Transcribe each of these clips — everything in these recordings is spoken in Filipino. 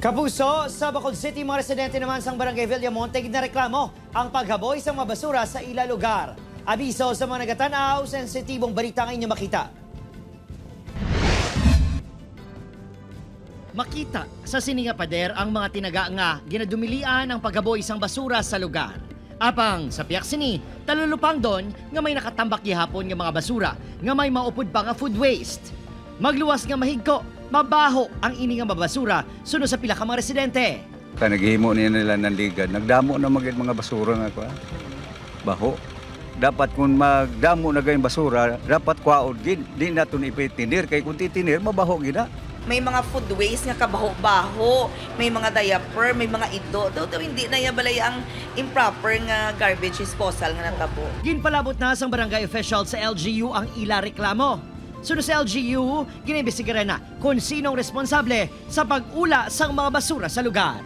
Kapuso, sa Bacol City, mga residente naman sa Barangay Villamonte na reklamo ang paghaboy sa mga basura sa ila lugar. Abiso sa mga nagatanaw, sensitibong balita ang inyong makita. Makita sa Sininga Pader ang mga tinaga nga ginadumilian ang paghaboy sang basura sa lugar. Apang sa Piak Sini, talulupang doon nga may nakatambak gihapon nga mga basura nga may maupod pa nga food waste. Magluwas nga mahigko, mabaho ang ini nga mabasura sunod sa pila ka mga residente. Naghihimo nila ng ligad. Nagdamo na mga basura nga ko. Baho. Dapat kung magdamo na gayong basura, dapat kwaod gid. Di na ito ipitinir. Kaya kung titinir, mabaho gina. May mga food waste nga kabaho-baho, may mga diaper, may mga ido. Daw hindi na yabalay ang improper nga garbage disposal nga natabo. Ginpalabot na sang barangay official sa LGU ang ila reklamo. Sunod sa LGU, ginibisigira na kung sinong responsable sa pag-ula sang mga basura sa lugar.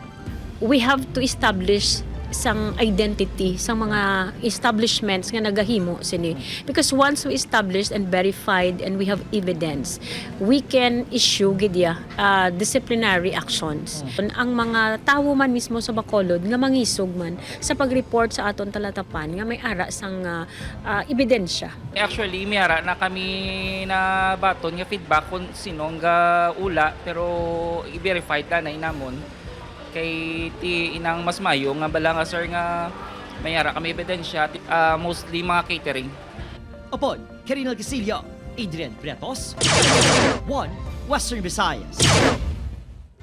We have to establish sang identity sang mga establishments nga nagahimo sini, because once we established and verified and we have evidence, we can issue gidya disciplinary actions. Ang mga tawo man mismo sa Bacolod nga mangisog man sa pag-report sa aton talatapan nga may ara sang ebidensya. Actually, miyara na kami na baton nga feedback kung sinong ga ula, pero i-verified na inamon kay ti inang mas mayo nga bala nga sir nga mayara kami ebidensya, mostly mga catering. Opon, Karinal Casillo, Adrian Bretos, 1 Western Visayas.